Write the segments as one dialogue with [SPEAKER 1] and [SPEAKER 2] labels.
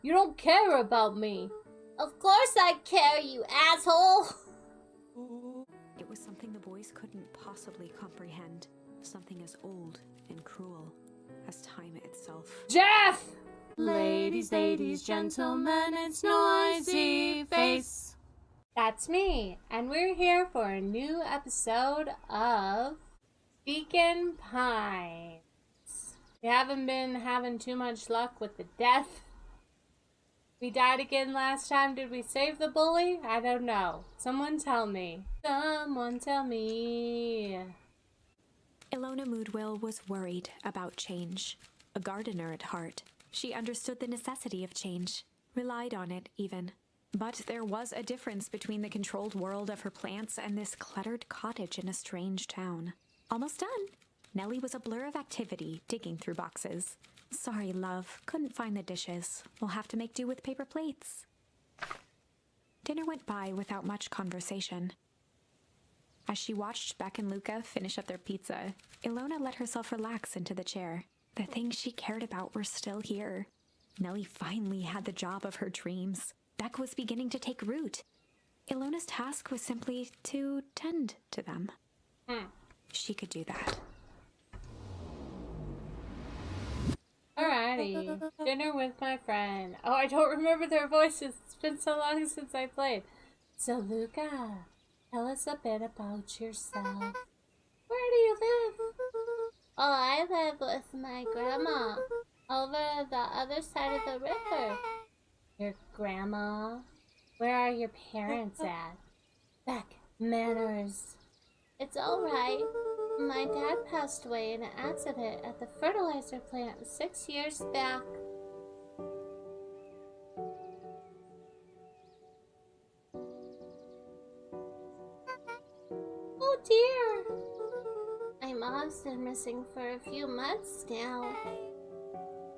[SPEAKER 1] You don't care about me.
[SPEAKER 2] Of course I care, you asshole!
[SPEAKER 3] It was something the boys couldn't possibly comprehend. Something as old and cruel as time itself.
[SPEAKER 1] Jeff!
[SPEAKER 4] Ladies, gentlemen, it's Noisy Face.
[SPEAKER 1] That's me, and we're here for a new episode of Beacon Pines. We haven't been having too much luck with the death. We died again last time. Did we save the bully? I don't know. Someone tell me. Someone tell me.
[SPEAKER 3] Ilona Moodwell was worried about change. A gardener at heart, she understood the necessity of change, relied on it even. But there was a difference between the controlled world of her plants and this cluttered cottage in a strange town. Almost done. Nellie was a blur of activity, digging through boxes. Sorry, love, couldn't find the dishes. We'll have to make do with paper plates. Dinner went by without much conversation. As she watched Beck and Luca finish up their pizza, Ilona let herself relax into the chair. The things she cared about were still here. Nellie finally had the job of her dreams. Beck was beginning to take root. Ilona's task was simply to tend to them. She could do that.
[SPEAKER 1] Alrighty. Dinner with my friend. Oh, I don't remember their voices. It's been so long since I played. So, Luca, tell us a bit about yourself. Where do you live?
[SPEAKER 2] Oh, I live with my grandma over the other side of the river.
[SPEAKER 1] Your grandma? Where are your parents at? Beck, manners.
[SPEAKER 2] It's alright. My dad passed away in an accident at the fertilizer plant 6 years back. Oh dear! My mom's been missing for a few months now.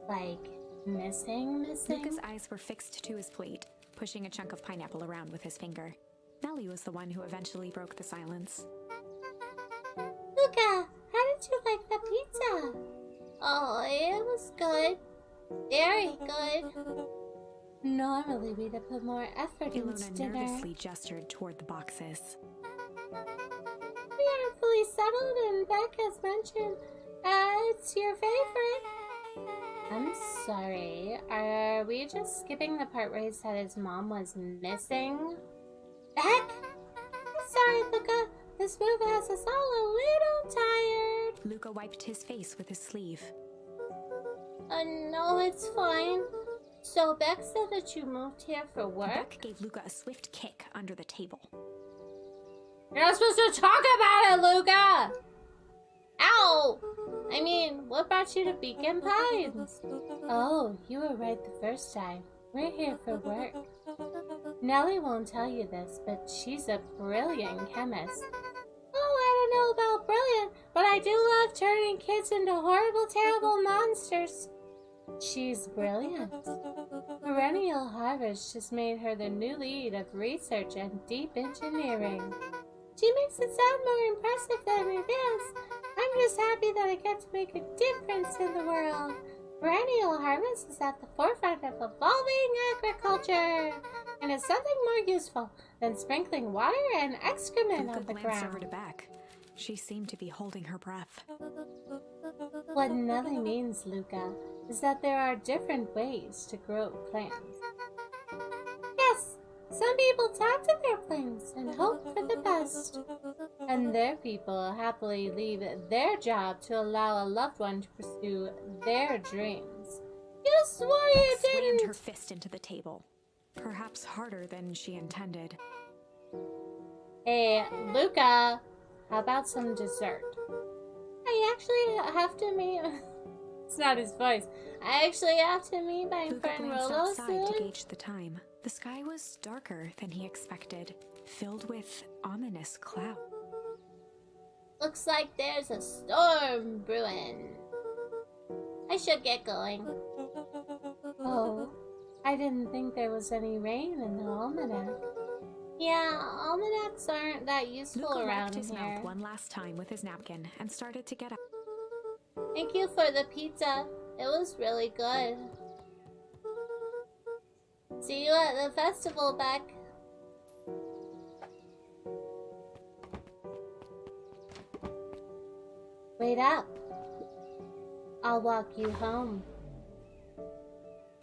[SPEAKER 1] Like, missing?
[SPEAKER 3] Luca's eyes were fixed to his plate, pushing a chunk of pineapple around with his finger. Nellie was the one who eventually broke the silence.
[SPEAKER 2] Luca, how did you like the pizza? Oh, it was good. Very good.
[SPEAKER 1] Normally we'd have put more effort into
[SPEAKER 3] Ilona
[SPEAKER 1] dinner.
[SPEAKER 3] nervously gestured toward the boxes.
[SPEAKER 2] We aren't fully settled, and Beck has mentioned it's your favorite.
[SPEAKER 1] I'm sorry. Are we just skipping the part where he said his mom was missing?
[SPEAKER 2] Beck? I'm sorry, Luca. This move has us all a little tired.
[SPEAKER 3] Luca wiped his face with his sleeve.
[SPEAKER 2] No, it's fine. So Beck said that you moved here for work?
[SPEAKER 3] Beck gave Luca a swift kick under the table.
[SPEAKER 1] You're not supposed to talk about it, Luca!
[SPEAKER 2] Ow! I mean, what brought you to Beacon Pines?
[SPEAKER 1] Oh, you were right the first time. We're here for work. Nellie won't tell you this, but she's a brilliant chemist.
[SPEAKER 2] Oh, I don't know about brilliant, but I do love turning kids into horrible, terrible monsters.
[SPEAKER 1] She's brilliant. Perennial Harvest just made her the new lead of research and deep engineering.
[SPEAKER 2] She makes it sound more impressive than it is. I'm just happy that I get to make a difference in the world. Perennial Harvest is at the forefront of evolving agriculture, and is something more useful than sprinkling water and excrement
[SPEAKER 3] Luca
[SPEAKER 2] on the
[SPEAKER 3] glanced over
[SPEAKER 2] ground.
[SPEAKER 3] to Beck. She seemed to be holding her breath.
[SPEAKER 1] What Nellie means, Luca, is that there are different ways to grow plants.
[SPEAKER 2] Yes, some people talk to their plants and hope for the best.
[SPEAKER 1] And their people happily leave their job to allow a loved one to pursue their dreams.
[SPEAKER 2] You swore you
[SPEAKER 3] Beck slammed
[SPEAKER 2] didn't!
[SPEAKER 3] her fist into the table, perhaps harder than she intended.
[SPEAKER 1] Hey, Luca, how about some dessert?
[SPEAKER 2] I actually have to meet...
[SPEAKER 1] It's not his voice.
[SPEAKER 2] I actually have to meet my
[SPEAKER 3] Luca
[SPEAKER 2] friend
[SPEAKER 3] glanced
[SPEAKER 2] Rolo
[SPEAKER 3] outside
[SPEAKER 2] soon.
[SPEAKER 3] to gauge the time. The sky was darker than he expected, filled with ominous clouds.
[SPEAKER 2] Looks like there's a storm brewing. I should get going.
[SPEAKER 1] Oh, I didn't think there was any rain in the almanac.
[SPEAKER 2] Yeah, almanacs aren't that useful
[SPEAKER 3] Luca
[SPEAKER 2] around
[SPEAKER 3] wiped his
[SPEAKER 2] here.
[SPEAKER 3] mouth one last time with his napkin and started to get up.
[SPEAKER 2] Thank you for the pizza. It was really good. See you at the festival, Beck. Wait up. I'll walk you home.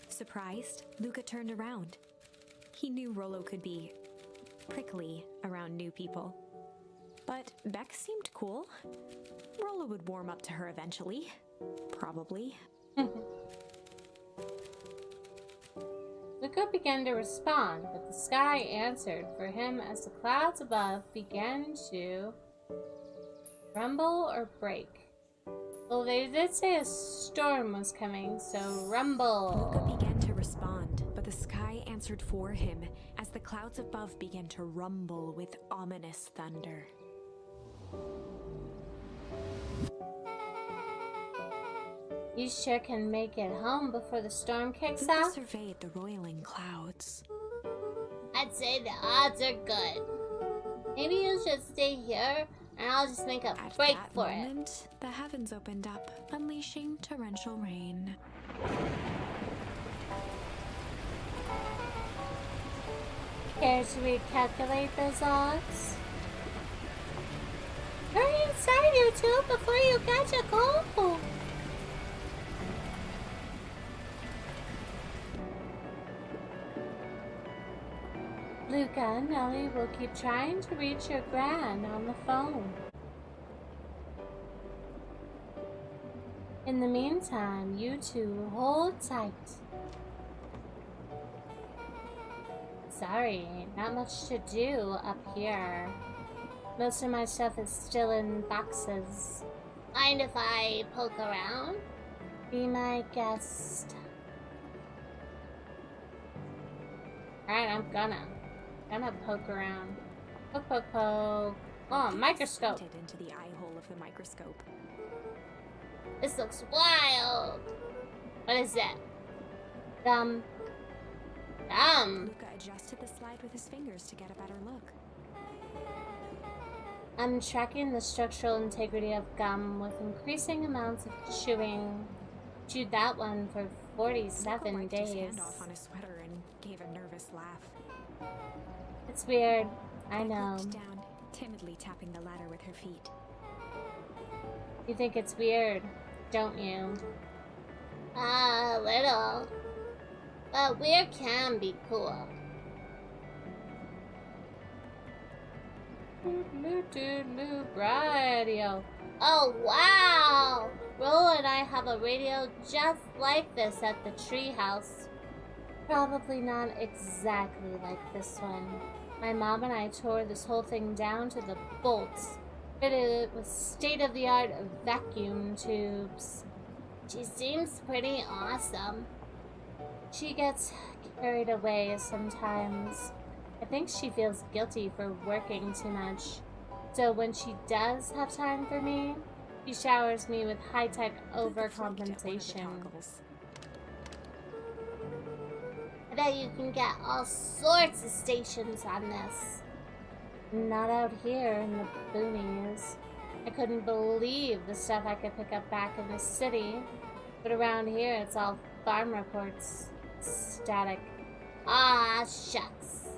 [SPEAKER 3] Surprised, Luca turned around. He knew Rollo could be prickly around new people. But Beck seemed cool. Rollo would warm up to her eventually. Probably.
[SPEAKER 1] Luca began to respond, but the sky answered for him as the clouds above began to rumble or break. Well, they did say a storm was coming, so rumble.
[SPEAKER 3] Luca began to respond, but the sky answered for him as the clouds above began to rumble with ominous thunder.
[SPEAKER 1] You sure can make it home before the storm kicks
[SPEAKER 3] Luca
[SPEAKER 1] off?
[SPEAKER 3] surveyed the roiling clouds.
[SPEAKER 2] I'd say the odds are good. Maybe you should stay here, and I'll just make a
[SPEAKER 3] At
[SPEAKER 2] break
[SPEAKER 3] that
[SPEAKER 2] for it.
[SPEAKER 3] moment, the heavens opened up, unleashing torrential rain.
[SPEAKER 1] Care to recalculate those odds?
[SPEAKER 2] Hurry inside, you two, before you catch a cold.
[SPEAKER 1] Luca and Nellie will keep trying to reach your gran on the phone. In the meantime, you two hold tight. Sorry, not much to do up here. Most of my stuff is still in boxes.
[SPEAKER 2] Mind if I poke around?
[SPEAKER 1] Be my guest. Alright, I'm gonna poke around. Poke, poke, poke. Oh, microscope.
[SPEAKER 3] Squinted into the eye hole of the microscope.
[SPEAKER 2] This looks wild. What is that?
[SPEAKER 1] Gum.
[SPEAKER 3] Luca adjusted the slide with his fingers to get a better look.
[SPEAKER 1] I'm tracking the structural integrity of gum with increasing amounts of chewing. Chewed that one for 47
[SPEAKER 3] Luca wiped his
[SPEAKER 1] days.
[SPEAKER 3] hand off on his sweater and gave a nervous laugh.
[SPEAKER 1] It's weird. I
[SPEAKER 3] Beck
[SPEAKER 1] know.
[SPEAKER 3] looked down, timidly tapping the ladder with her feet.
[SPEAKER 1] You think it's weird, don't you?
[SPEAKER 2] A little. But weird can be cool.
[SPEAKER 1] Radio.
[SPEAKER 2] Oh, wow! Rollo and I have a radio just like this at the treehouse.
[SPEAKER 1] Probably not exactly like this one. My mom and I tore this whole thing down to the bolts. Fitted it with state-of-the-art vacuum tubes.
[SPEAKER 2] She seems pretty awesome.
[SPEAKER 1] She gets carried away sometimes. I think she feels guilty for working too much. So when she does have time for me, she showers me with high-tech
[SPEAKER 3] Luca flicked at one of the
[SPEAKER 1] overcompensation.
[SPEAKER 3] toggles.
[SPEAKER 2] I bet you can get all sorts of stations on this.
[SPEAKER 1] Not out here in the boonies. I couldn't believe the stuff I could pick up back in the city. But around here, it's all farm reports. Static.
[SPEAKER 2] Ah, shucks.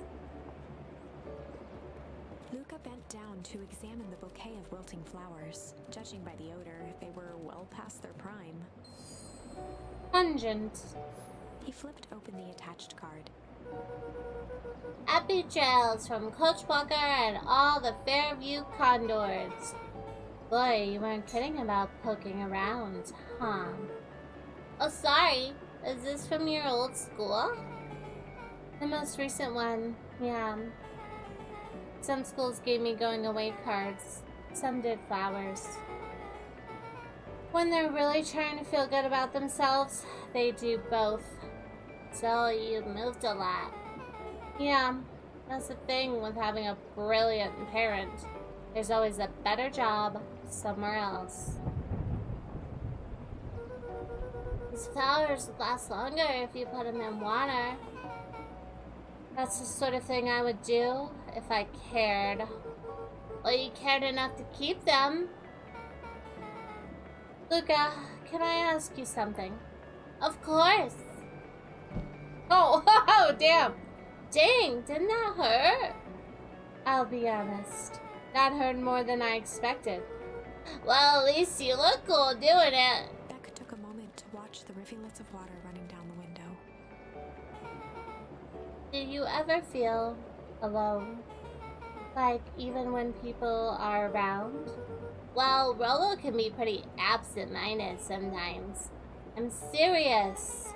[SPEAKER 3] Luca bent down to examine the bouquet of wilting flowers. Judging by the odor, they were well past their prime.
[SPEAKER 1] Pungent.
[SPEAKER 3] He flipped open the attached card.
[SPEAKER 2] Happy trails from Coach Walker and all the Fairview Condors.
[SPEAKER 1] Boy, you weren't kidding about poking around, huh?
[SPEAKER 2] Oh, sorry. Is this from your old school?
[SPEAKER 1] The most recent one, yeah. Some schools gave me going away cards. Some did flowers. When they're really trying to feel good about themselves, they do both.
[SPEAKER 2] So you moved a lot.
[SPEAKER 1] Yeah, that's the thing with having a brilliant parent. There's always a better job somewhere else.
[SPEAKER 2] These flowers last longer if you put them in water.
[SPEAKER 1] That's the sort of thing I would do if I cared.
[SPEAKER 2] Well, you cared enough to keep them.
[SPEAKER 1] Luca, can I ask you something?
[SPEAKER 2] Of course.
[SPEAKER 1] Oh, damn. Dang, didn't that hurt? I'll be honest. That hurt more than I expected. Well, at least you look cool doing it.
[SPEAKER 3] Beck took a moment to watch the rivulets of water running down the window.
[SPEAKER 2] Do you ever feel alone? Like, even when people are around?
[SPEAKER 1] Well, Rolo can be pretty absent-minded sometimes. I'm serious.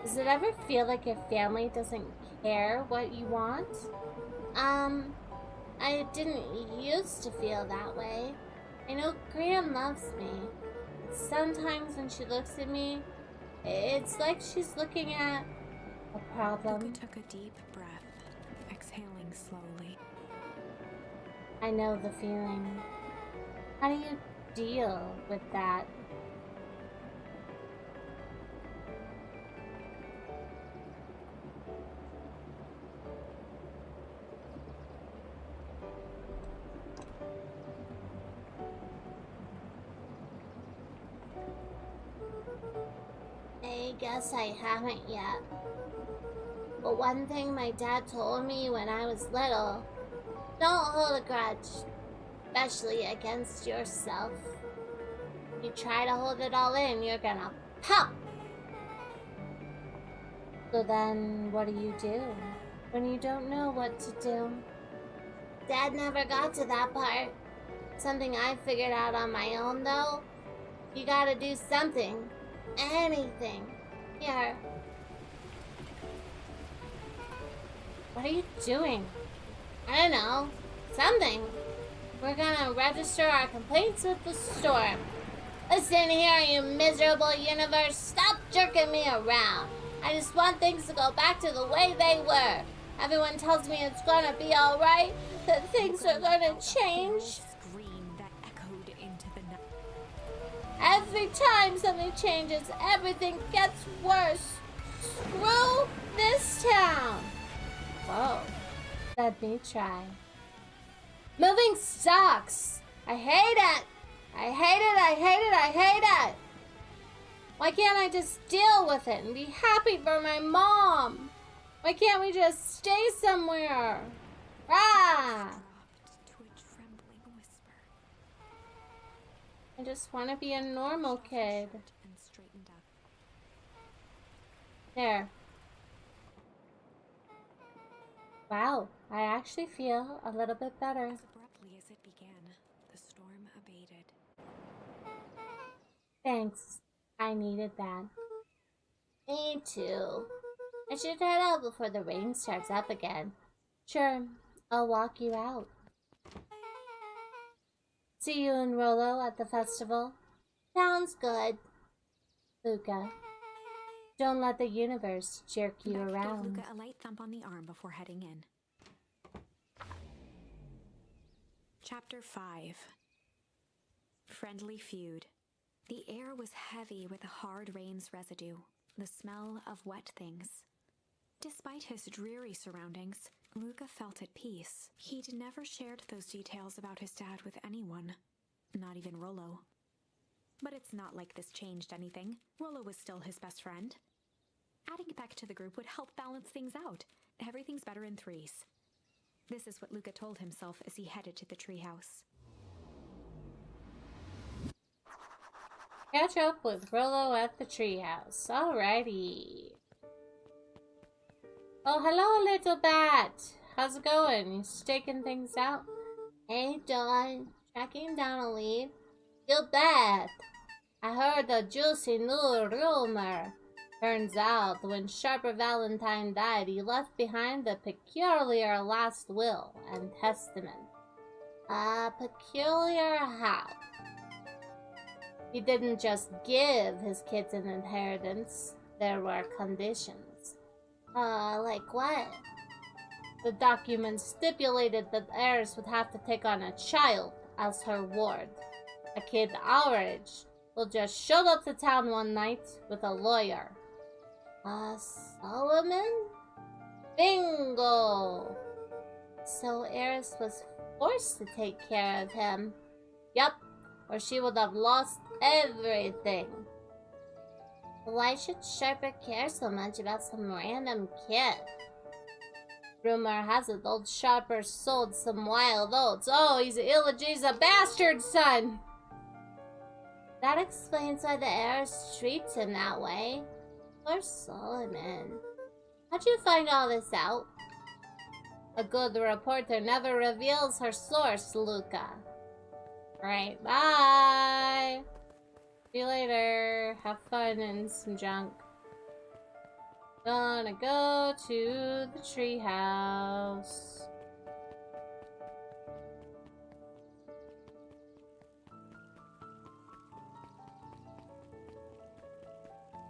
[SPEAKER 1] Does it ever feel like your family doesn't care what you want?
[SPEAKER 2] I didn't used to feel that way. I know Gran loves me. Sometimes when she looks at me, it's like she's looking at a problem.
[SPEAKER 3] Luca took a deep breath, exhaling slowly.
[SPEAKER 2] I know the feeling. How do you deal with that?
[SPEAKER 1] I guess I haven't yet. But one thing my dad told me when I was little, don't hold a grudge, especially against yourself. If you try to hold it all in, you're gonna pop.
[SPEAKER 2] So then, what do you do when you don't know what to do?
[SPEAKER 1] Dad never got to that part. Something I figured out on my own, though. You gotta do something. Anything. Here.
[SPEAKER 2] What are you doing?
[SPEAKER 1] I don't know. Something. We're gonna register our complaints with the storm. Listen here, you miserable universe. Stop jerking me around. I just want things to go back to the way they were. Everyone tells me it's gonna be alright, that things are gonna change.
[SPEAKER 3] Scream that echoed into the night.
[SPEAKER 1] Every time something changes, everything gets worse. Screw this town.
[SPEAKER 2] Whoa. Let me try.
[SPEAKER 1] Moving sucks. I hate it. I hate it, I hate it, I hate it. Why can't I just deal with it and be happy for my mom? Why can't we just stay somewhere? Ah!
[SPEAKER 3] Dropped to a trembling whisper.
[SPEAKER 2] I just want to be a normal kid.
[SPEAKER 3] And straightened up.
[SPEAKER 2] There. Wow, I actually feel a little bit better.
[SPEAKER 3] As abruptly as it began, the storm abated.
[SPEAKER 2] Thanks. I needed that.
[SPEAKER 1] Me too. I should head out before the rain starts up again.
[SPEAKER 2] Sure, I'll walk you out. See you and Rolo at the festival.
[SPEAKER 1] Sounds good.
[SPEAKER 2] Luca, don't let the universe jerk you
[SPEAKER 3] Beck gave
[SPEAKER 2] around.
[SPEAKER 3] Luca a light thump on the arm before heading in. Chapter 5. Friendly Feud. The air was heavy with the hard rain's residue, the smell of wet things. Despite his dreary surroundings, Luca felt at peace. He'd never shared those details about his dad with anyone, not even Rolo. But it's not like this changed anything. Rolo was still his best friend. Adding Beck to the group would help balance things out. Everything's better in threes. This is what Luca told himself as he headed to the treehouse.
[SPEAKER 2] Catch up with Rolo at the treehouse. Alrighty. Oh, hello, little bat. How's it going? You staking things out?
[SPEAKER 1] Hey, Dawn. Tracking down a lead. You bet. I heard a juicy new rumor. Turns out, when Sharper Valentine died, he left behind a peculiar last will and testament. Peculiar how? He didn't just give his kids an inheritance. There were conditions. Like what? The document stipulated that heirs would have to take on a child as her ward. A kid our age who just showed up to town one night with a lawyer. Solomon? Bingo! So Eris was forced to take care of him. Yup, or she would have lost everything. Why should Sharper care so much about some random kid? Rumor has it old Sharper sold some wild oats. Oh, he's a bastard son!
[SPEAKER 2] That explains why the heiress treats him that way. Poor Solomon. How'd you find all this out?
[SPEAKER 1] A good reporter never reveals her source, Luca. Alright, bye! See you later. Have fun and some junk. Gonna go to the treehouse.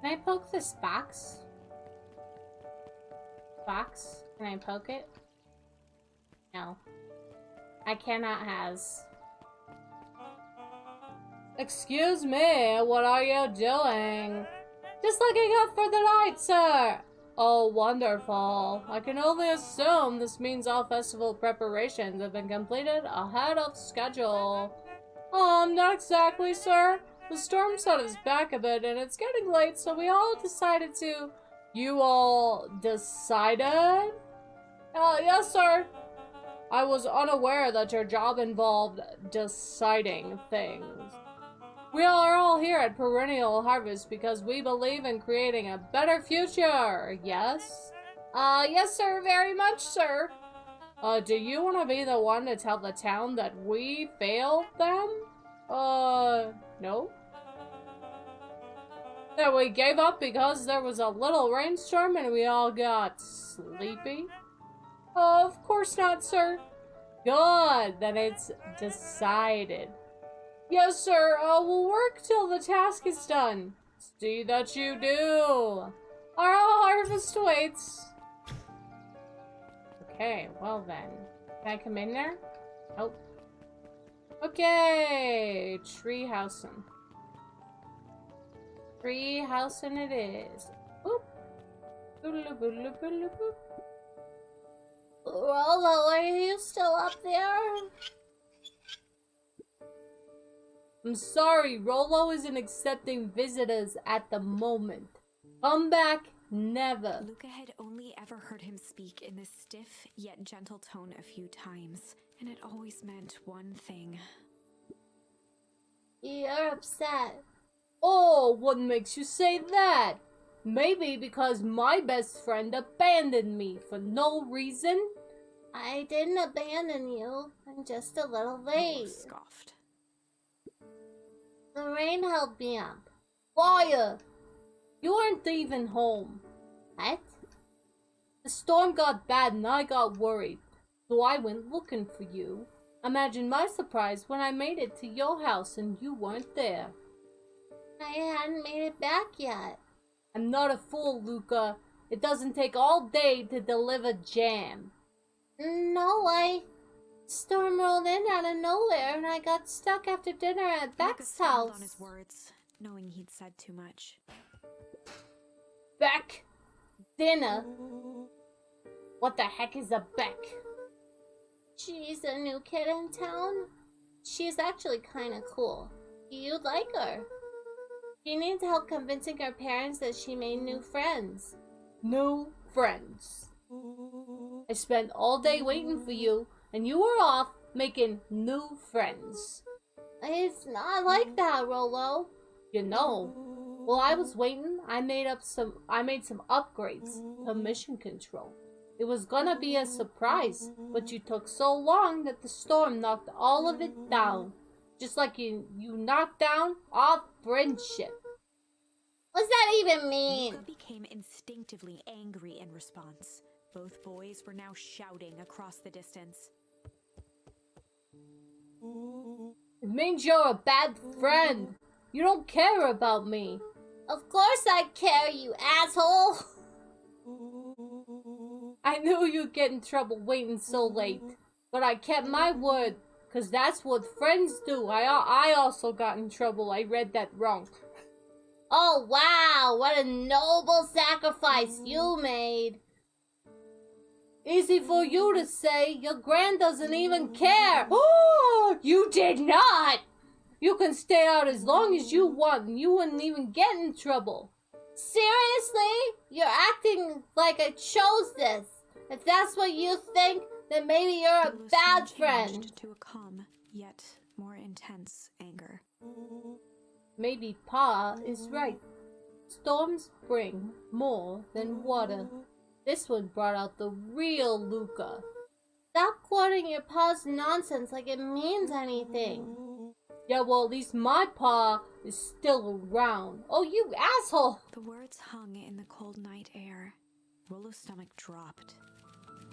[SPEAKER 1] Can I poke this box? Box? Can I poke it? No. I cannot has. Excuse me, what are you doing? Just looking up for the light, sir! Oh, wonderful. I can only assume this means all festival preparations have been completed ahead of schedule. Not exactly, sir. The storm set us back a bit and it's getting late, so we all decided to... You all decided? Yes, sir. I was unaware that your job involved deciding things. We are all here at Perennial Harvest because we believe in creating a better future, yes? Yes, sir, very much, sir. Do you want to be the one to tell the town that we failed them? No. That we gave up because there was a little rainstorm and we all got sleepy? Of course not, sir. Good, then it's decided. Yes, sir, we'll work till the task is done. See that you do. Our harvest waits. Okay, well then. Can I come in there? Nope. Okay, treehousing. Treehousing it is. Boop. Boop, boop, boop, boop.
[SPEAKER 2] Rollo, are you still up there?
[SPEAKER 1] I'm sorry, Rollo isn't accepting visitors at the moment. Come back, never.
[SPEAKER 3] Luca had only ever heard him speak in this stiff yet gentle tone a few times, and it always meant one thing.
[SPEAKER 2] You're upset.
[SPEAKER 1] Oh, what makes you say that? Maybe because my best friend abandoned me for no reason?
[SPEAKER 2] I didn't abandon you. I'm just a little late.
[SPEAKER 3] Rollo scoffed.
[SPEAKER 2] The rain held me up.
[SPEAKER 1] Liar! You weren't even home.
[SPEAKER 2] What?
[SPEAKER 1] The storm got bad and I got worried, so I went looking for you. Imagine my surprise when I made it to your house and you weren't there.
[SPEAKER 2] I hadn't made it back yet.
[SPEAKER 1] I'm not a fool, Luca. It doesn't take all day to deliver jam.
[SPEAKER 2] No, storm rolled in out of nowhere and I got stuck after dinner at
[SPEAKER 3] Luca
[SPEAKER 2] Beck's
[SPEAKER 3] stumbled
[SPEAKER 2] house.
[SPEAKER 3] on his words, knowing he'd said too much.
[SPEAKER 1] Beck? Dinner? What the heck is a Beck?
[SPEAKER 2] She's a new kid in town. She's actually kinda cool. You'd like her. She needs help convincing her parents that she made new friends.
[SPEAKER 1] New friends. I spent all day waiting for you, and you were off making new friends.
[SPEAKER 2] It's not like that, Rollo.
[SPEAKER 1] You know. While I was waiting, I made some upgrades to mission control. It was gonna be a surprise, but you took so long that the storm knocked all of it down. Just like you knocked down our friendship.
[SPEAKER 2] What's that even mean?
[SPEAKER 3] Luca became instinctively angry in response. Both boys were now shouting across the distance.
[SPEAKER 1] It means you're a bad friend. You don't care about me.
[SPEAKER 2] Of course I care, you asshole.
[SPEAKER 1] I knew you'd get in trouble waiting so late, but I kept my word, 'cause that's what friends do. I also got in trouble. I read that wrong.
[SPEAKER 2] Oh wow, what a noble sacrifice you made.
[SPEAKER 1] Easy for you to say. Your grand doesn't even care. Oh, you did not. You can stay out as long as you want and you wouldn't even get in trouble.
[SPEAKER 2] Seriously? You're acting like I chose this. If that's what you think, then maybe you're a
[SPEAKER 3] Lulu's
[SPEAKER 2] bad
[SPEAKER 3] tone
[SPEAKER 2] friend.
[SPEAKER 3] changed to a calm, yet more intense anger.
[SPEAKER 1] Maybe Pa is right. Storms bring more than water. This one brought out the real Luca.
[SPEAKER 2] Stop quoting your pa's nonsense like it means anything.
[SPEAKER 1] Yeah, well, at least my Pa is still around. Oh, you asshole!
[SPEAKER 3] The words hung in the cold night air. Rollo's stomach dropped,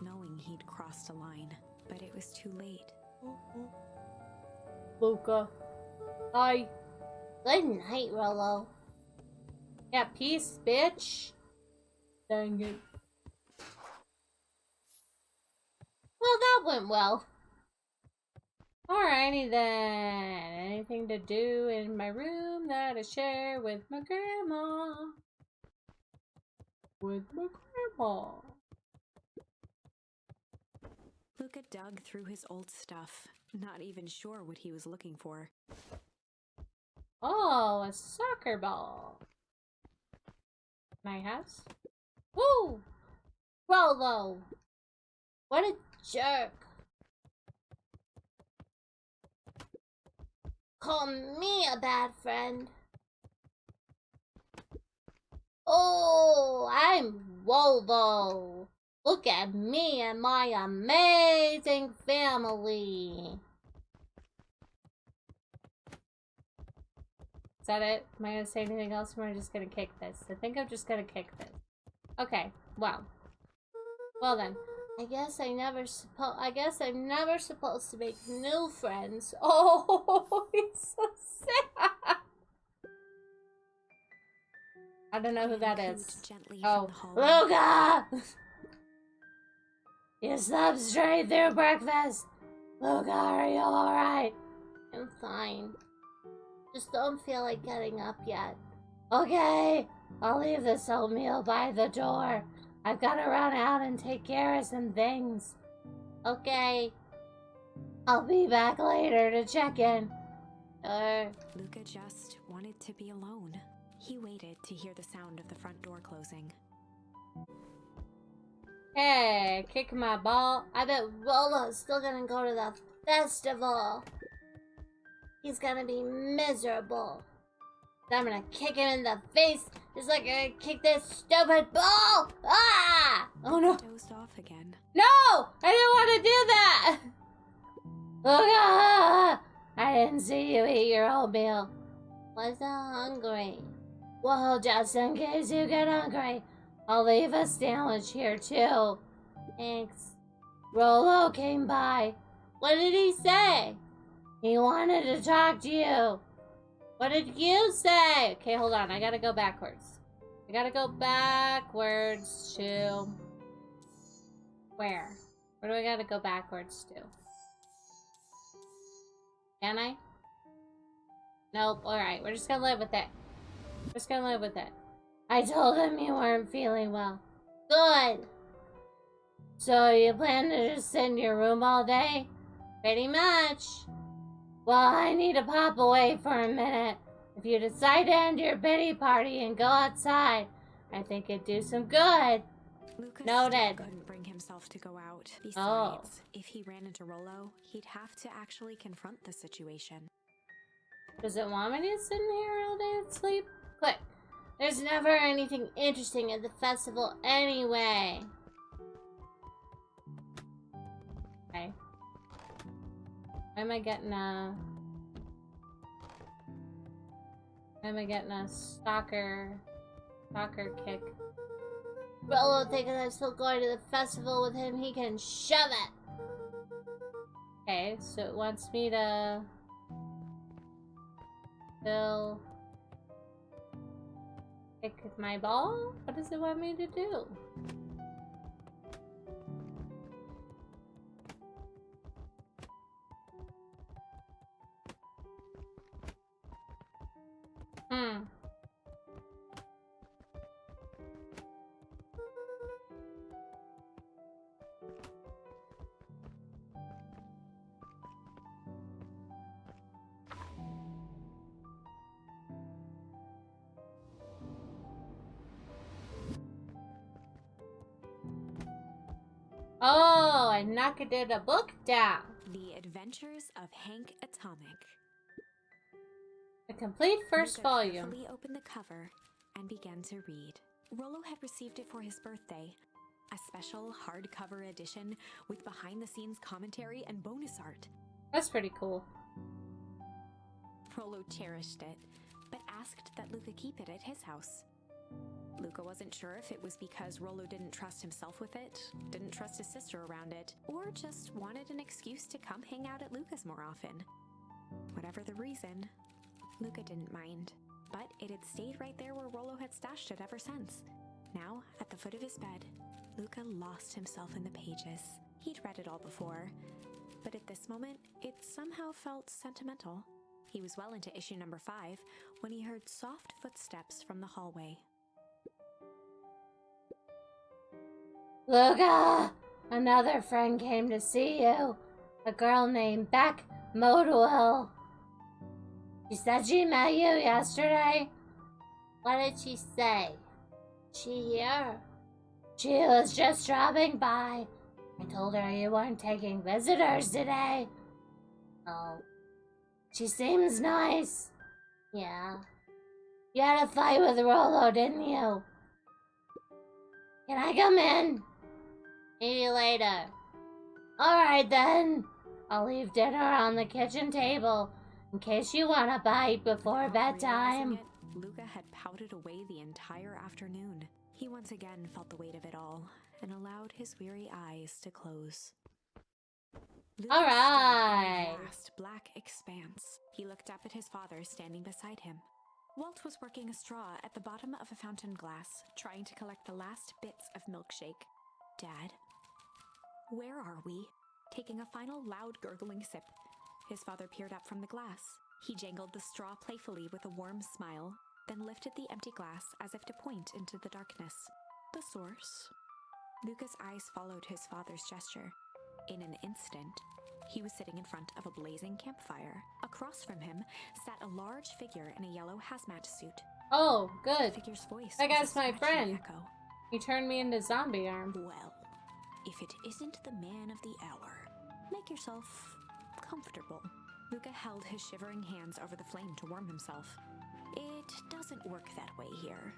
[SPEAKER 3] knowing he'd crossed a line, but it was too late.
[SPEAKER 1] Luca. Bye.
[SPEAKER 2] Good night, Rollo.
[SPEAKER 1] Yeah, peace, bitch. Dang it.
[SPEAKER 2] Well, that went well.
[SPEAKER 1] Alrighty then. Anything to do in my room that I share with my grandma? With my grandma.
[SPEAKER 3] Luca dug through his old stuff, not even sure what he was looking for.
[SPEAKER 1] Oh, a soccer ball. My house? Woo!
[SPEAKER 2] Rollo. What a jerk. Call me a bad friend. Oh, I'm Rollo. Look at me and my amazing family.
[SPEAKER 1] Is that it? Am I gonna say anything else or am I just gonna kick this? I think I'm just gonna kick this. Okay, wow. Well then.
[SPEAKER 2] I guess I'm never supposed to make new friends. Oh, he's so sad.
[SPEAKER 1] I don't know who that
[SPEAKER 3] Cooed
[SPEAKER 1] is.
[SPEAKER 3] gently
[SPEAKER 1] Oh,
[SPEAKER 3] from the hallway.
[SPEAKER 2] Luca! You slept straight through breakfast. Luca, are you alright? I'm fine. Just don't feel like getting up yet. Okay, I'll leave this oatmeal by the door. I've got to run out and take care of some things. Okay. I'll be back later to check in.
[SPEAKER 3] Luca just wanted to be alone. He waited to hear the sound of the front door closing.
[SPEAKER 1] Hey, kick my ball.
[SPEAKER 2] I bet Rollo's still gonna go to the festival. He's gonna be miserable. I'm gonna kick him in the face just like I kicked this stupid ball! Ah!
[SPEAKER 1] Oh no.
[SPEAKER 3] Dozed off again.
[SPEAKER 1] No! I didn't want to do that!
[SPEAKER 2] Luca! I didn't see you eat your oatmeal. Wasn't hungry. Well, just in case you get hungry, I'll leave a sandwich here too. Thanks. Rollo came by. What did he say? He wanted to talk to you.
[SPEAKER 1] What did you say? Okay, hold on. I gotta go backwards. I gotta go backwards to... Where? Where do I gotta go backwards to? Can I? Nope. Alright, we're just gonna live with it. We're just gonna live with it.
[SPEAKER 2] I told him you weren't feeling well. Good. So you plan to just sit in your room all day?
[SPEAKER 1] Pretty much.
[SPEAKER 2] Well, I need to pop away for a minute. If you decide to end your pity party and go outside, I think it'd do some good.
[SPEAKER 3] Luca
[SPEAKER 1] Noted.
[SPEAKER 3] still couldn't bring himself to go out. Besides, if he ran into Rollo, he'd have to actually confront the situation.
[SPEAKER 1] Does it want me to sit in here all day and sleep?
[SPEAKER 2] Quick. There's never anything interesting at the festival anyway.
[SPEAKER 1] Okay. Why am I getting a... Why am I getting a stalker kick?
[SPEAKER 2] Rollo thinks I'm still going to the festival with him. He can shove it.
[SPEAKER 1] Okay, so it wants me to... Still... Kick my ball? What does it want me to do? Oh, and Naka did a book down.
[SPEAKER 3] The Adventures of Hank Atomic.
[SPEAKER 1] The complete first
[SPEAKER 3] Luca
[SPEAKER 1] volume.
[SPEAKER 3] carefully opened the cover and began to read. Rollo had received it for his birthday. A special hardcover edition with behind-the-scenes commentary and bonus art.
[SPEAKER 1] That's pretty cool.
[SPEAKER 3] Rollo cherished it, but asked that Luca keep it at his house. Luca wasn't sure if it was because Rollo didn't trust himself with it, didn't trust his sister around it, or just wanted an excuse to come hang out at Luca's more often. Whatever the reason, Luca didn't mind, but it had stayed right there where Rollo had stashed it ever since. Now, at the foot of his bed, Luca lost himself in the pages. He'd read it all before, but at this moment, it somehow felt sentimental. He was well into issue number 5 when he heard soft footsteps from the hallway.
[SPEAKER 2] Luca! Another friend came to see you. A girl named Beck Modwell. She said she met you yesterday.
[SPEAKER 1] What did she say? She here?
[SPEAKER 2] She was just dropping by. I told her you weren't taking visitors today.
[SPEAKER 1] Oh,
[SPEAKER 2] She seems nice.
[SPEAKER 1] yeah.
[SPEAKER 2] You had a fight with Rollo, didn't you? Can I come in?
[SPEAKER 1] Maybe later.
[SPEAKER 2] Alright then. I'll leave dinner on the kitchen table in case you want a bite before
[SPEAKER 3] Without
[SPEAKER 2] bedtime.
[SPEAKER 3] realizing it, Luca had pouted away the entire afternoon. He once again felt the weight of it all and allowed his weary eyes to close. Luca
[SPEAKER 1] All
[SPEAKER 3] stood in
[SPEAKER 1] right.
[SPEAKER 3] a vast black expanse. He looked up at his father standing beside him. Walt was working a straw at the bottom of a fountain glass, trying to collect the last bits of milkshake. Dad? Where are we? Taking a final loud gurgling sip, his father peered up from the glass. He jangled the straw playfully with a warm smile, then lifted the empty glass as if to point into the darkness. The source? Luca's eyes followed his father's gesture. In an instant, he was sitting in front of a blazing campfire. Across from him sat a large figure in a yellow hazmat suit.
[SPEAKER 1] Oh,
[SPEAKER 3] The
[SPEAKER 1] good.
[SPEAKER 3] figure's voice
[SPEAKER 1] That
[SPEAKER 3] was
[SPEAKER 1] guy's
[SPEAKER 3] a
[SPEAKER 1] my
[SPEAKER 3] scratchy
[SPEAKER 1] friend.
[SPEAKER 3] echo.
[SPEAKER 1] He turned me into zombie arm.
[SPEAKER 3] Well, if it isn't the man of the hour, make yourself comfortable. Luca held his shivering hands over the flame to warm himself. It doesn't work that way here.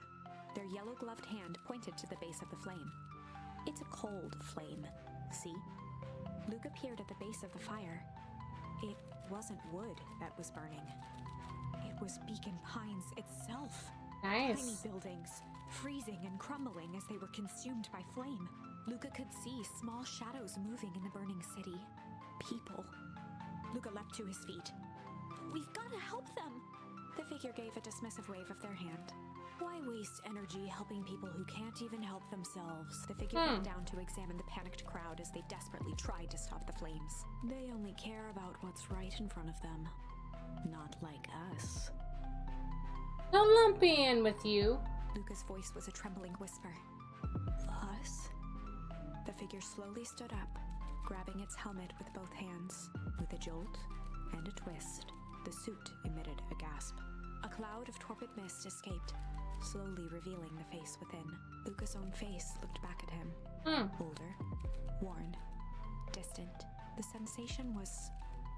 [SPEAKER 3] Their yellow-gloved hand pointed to the base of the flame. It's a cold flame, see? Luca peered at the base of the fire. It wasn't wood that was burning. It was Beacon Pines itself. Tiny
[SPEAKER 1] Nice.
[SPEAKER 3] buildings, freezing and crumbling as they were consumed by flame. Luca could see small shadows moving in the burning city. People. Luca leapt to his feet. We've got to help them! The figure gave a dismissive wave of their hand. Why waste energy helping people who can't even help themselves? The figure bent down to examine the panicked crowd as they desperately tried to stop the flames. They only care about what's right in front of them. Not like us.
[SPEAKER 1] Don't lump me in with you.
[SPEAKER 3] Luca's voice was a trembling whisper. Us? The figure slowly stood up, grabbing its helmet with both hands. With a jolt and a twist, the suit emitted a gasp. A cloud of torpid mist escaped, slowly revealing the face within. Luca's own face looked back at him. Older, worn, distant. The sensation was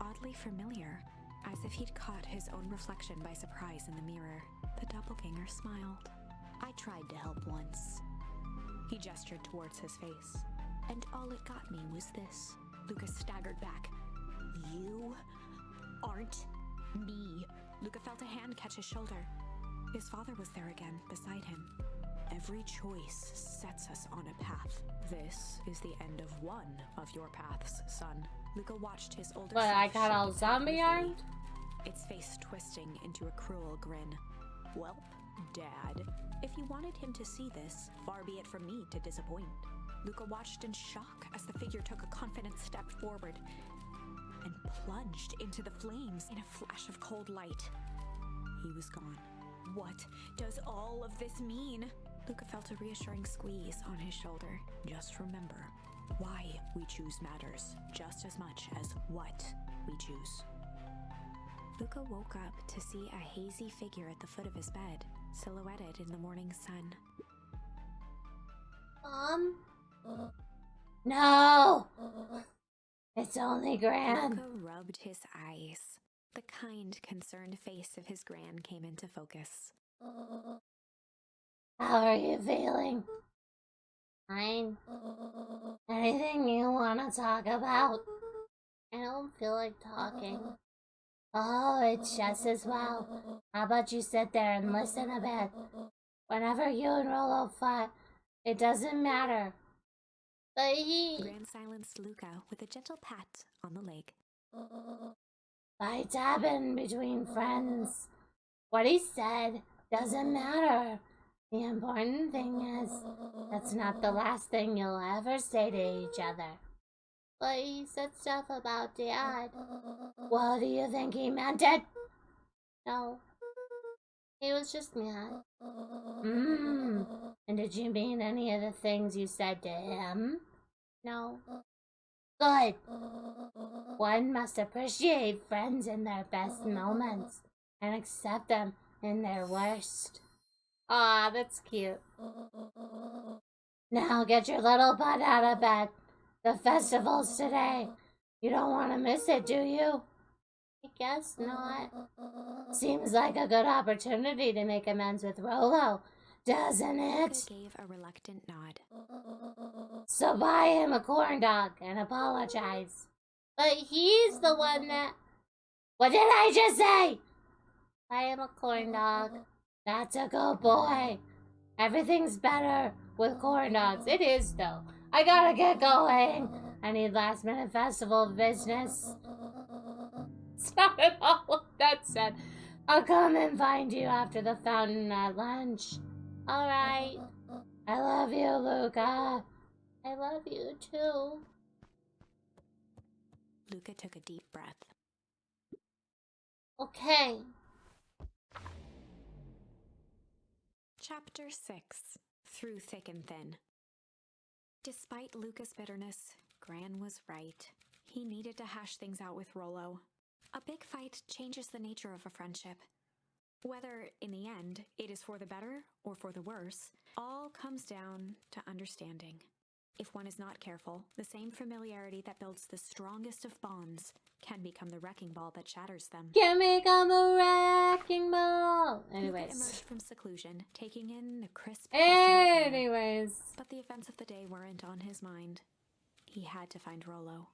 [SPEAKER 3] oddly familiar, as if he'd caught his own reflection by surprise in the mirror. The doppelganger smiled. I tried to help once. He gestured towards his face. And all it got me was this. Luca staggered back. You aren't me. Luca felt a hand catch his shoulder. His father was there again, beside him. Every choice sets us on a path. This is the end of one of your paths, son. Luca watched his older
[SPEAKER 1] What,
[SPEAKER 3] self
[SPEAKER 1] I got
[SPEAKER 3] shake
[SPEAKER 1] all
[SPEAKER 3] its head
[SPEAKER 1] zombie
[SPEAKER 3] ruefully,
[SPEAKER 1] armed?
[SPEAKER 3] its face twisting into a cruel grin. Welp, Dad, if you wanted him to see this, far be it from me to disappoint. Luca watched in shock as the figure took a confident step forward and plunged into the flames in a flash of cold light. He was gone. What does all of this mean? Luca felt a reassuring squeeze on his shoulder. Just remember, why we choose matters just as much as what we choose. Luca woke up to see a hazy figure at the foot of his bed, silhouetted in the morning sun.
[SPEAKER 2] Mom? No! It's only Gran.
[SPEAKER 3] Luca rubbed his eyes. The kind, concerned face of his gran came into focus.
[SPEAKER 2] How are you feeling?
[SPEAKER 1] Fine.
[SPEAKER 2] Anything you want to talk about?
[SPEAKER 1] I don't feel like talking.
[SPEAKER 2] Oh, it's just as well. How about you sit there and listen a bit? Whenever you and Rolo fight, it doesn't matter.
[SPEAKER 1] But he...
[SPEAKER 3] Gran silenced Luca with a gentle pat on the leg.
[SPEAKER 2] Fights happen between friends. What he said doesn't matter. The important thing is, that's not the last thing you'll ever say to each other.
[SPEAKER 1] But he said stuff about Dad.
[SPEAKER 2] Well, do you think he meant it?
[SPEAKER 1] No. He was just mad.
[SPEAKER 2] And did you mean any of the things you said to him?
[SPEAKER 1] No.
[SPEAKER 2] Good. One must appreciate friends in their best moments and accept them in their worst.
[SPEAKER 1] Aw, that's cute.
[SPEAKER 2] Now get your little butt out of bed. The festival's today. You don't want to miss it, do you?
[SPEAKER 1] I guess not.
[SPEAKER 2] Seems like a good opportunity to make amends with Rolo, doesn't it?
[SPEAKER 3] Luca gave a reluctant nod.
[SPEAKER 2] So buy him a corn dog and apologize.
[SPEAKER 1] But he's the one that...
[SPEAKER 2] What did I just say?
[SPEAKER 1] I am a corn dog.
[SPEAKER 2] That's a good boy. Everything's better with corn dogs.
[SPEAKER 1] It is, though.
[SPEAKER 2] I gotta get going. I need last minute festival business.
[SPEAKER 1] It's not at all what that said.
[SPEAKER 2] I'll come and find you after the fountain at lunch.
[SPEAKER 1] Alright.
[SPEAKER 2] I love you, Luca.
[SPEAKER 1] I love you, too.
[SPEAKER 3] Luca took a deep breath.
[SPEAKER 1] Okay.
[SPEAKER 3] Chapter 6. Through Thick and Thin. Despite Luca's bitterness, Gran was right. He needed to hash things out with Rolo. A big fight changes the nature of a friendship. Whether, in the end, it is for the better or for the worse, all comes down to understanding. If one is not careful, the same familiarity that builds the strongest of bonds can become the wrecking ball that shatters them.
[SPEAKER 1] Can become a wrecking ball.
[SPEAKER 3] Luca
[SPEAKER 1] Anyways.
[SPEAKER 3] emerged from seclusion, taking in the crisp air.
[SPEAKER 1] Anyways.
[SPEAKER 3] But the events of the day weren't on his mind. He had to find Rolo.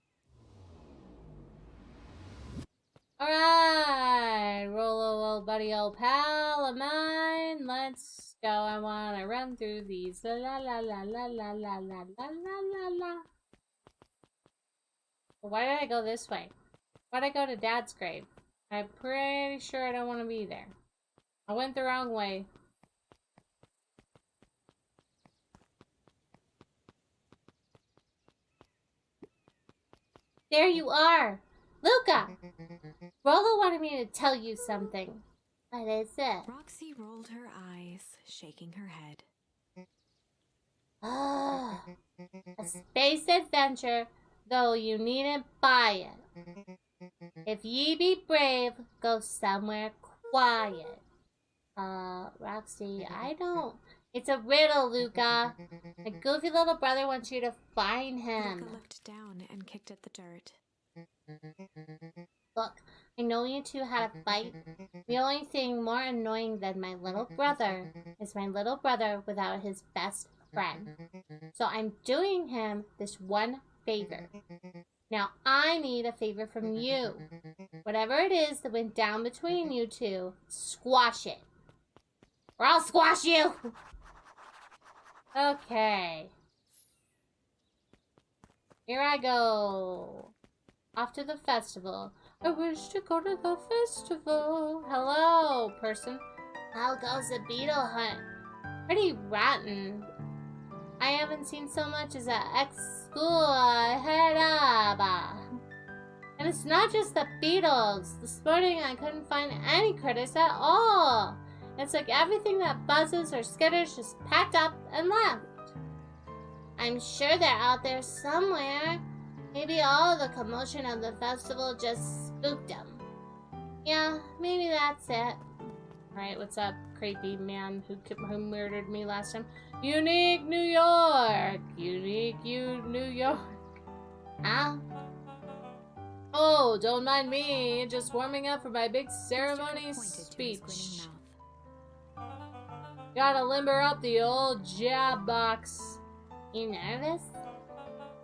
[SPEAKER 1] Alright. Rolo, old buddy, old pal of mine. Let's go. I want to run through these. La la la la la la la la la la la. Why did I go this way? Why'd I go to Dad's grave? I'm pretty sure I don't want to be there. I went the wrong way. There you are! Luca! Rolo wanted me to tell you something. What is it?
[SPEAKER 3] Roxy rolled her eyes, shaking her head.
[SPEAKER 2] Ah,
[SPEAKER 1] A space adventure, though you needn't buy it. If ye be brave, go somewhere quiet. Roxy, I don't... It's a riddle, Luca. My goofy little brother wants you to find him.
[SPEAKER 3] Luca looked down and kicked at the dirt.
[SPEAKER 1] Look, I know you two had a fight. The only thing more annoying than my little brother is my little brother without his best friend. So I'm doing him this one favor. Now I need a favor from you. Whatever it is that went down between you two, squash it. Or I'll squash you! Okay. Here I go. Off to the festival. I wish to go to the festival. Hello, person. How goes the beetle hunt? Pretty rotten. I haven't seen so much as a ex-school head up. And it's not just the beetles. This morning I couldn't find any critters at all. It's like everything that buzzes or skitters just packed up and left. I'm sure they're out there somewhere. Maybe all the commotion of the festival just spooked them. Yeah, maybe that's it. Alright, what's up, creepy man who murdered me last time? Unique New York! Unique New York.
[SPEAKER 2] Ow.
[SPEAKER 1] Oh, don't mind me. Just warming up for my big ceremony speech. Gotta limber up the old jab box.
[SPEAKER 2] You nervous?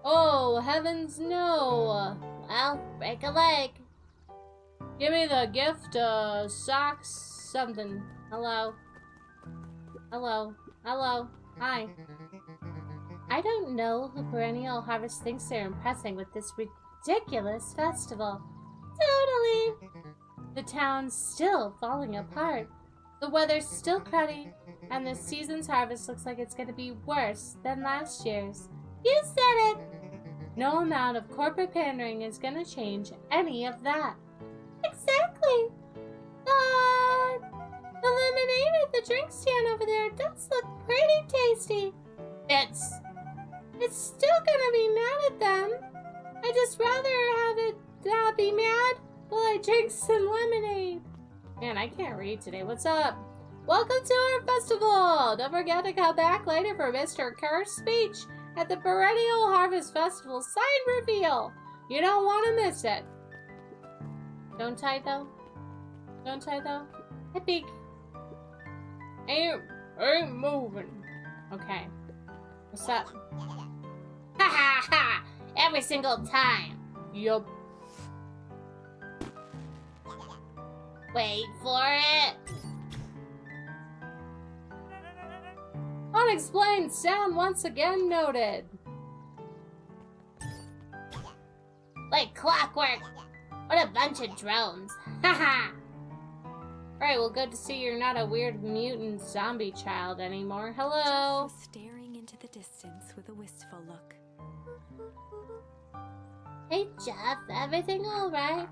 [SPEAKER 1] Oh, heavens no.
[SPEAKER 2] Well, break a leg.
[SPEAKER 1] Give me the gift of socks something. Hello. Hello. Hello. Hi.
[SPEAKER 2] I don't know who Perennial Harvest thinks they're impressing with this ridiculous festival. Totally. The town's still falling apart. The weather's still cruddy, and this season's harvest looks like it's going to be worse than last year's. You said it! No amount of corporate pandering is going to change any of that. Exactly! But the lemonade at the drink stand over there does look pretty tasty. It's still gonna be mad at them. I'd just rather have it not be mad while I drink some lemonade.
[SPEAKER 1] Man, I can't read today. What's up? Welcome to our festival! Don't forget to come back later for Mr. Kerr's speech at the Perennial Harvest Festival sign reveal. You don't want to miss it. Don't I though? Don't I though?
[SPEAKER 2] Epic.
[SPEAKER 1] Ain't moving. Okay. What's up?
[SPEAKER 2] Ha ha ha! Every single time.
[SPEAKER 1] Yup.
[SPEAKER 2] Wait for it.
[SPEAKER 1] Unexplained sound once again noted.
[SPEAKER 2] Like clockwork. What a bunch of drones. Ha ha!
[SPEAKER 1] Alright, well, good to see you're not a weird mutant zombie child anymore. Hello?
[SPEAKER 3] Jeff was staring into the distance with a wistful look.
[SPEAKER 2] Hey Jeff, everything alright?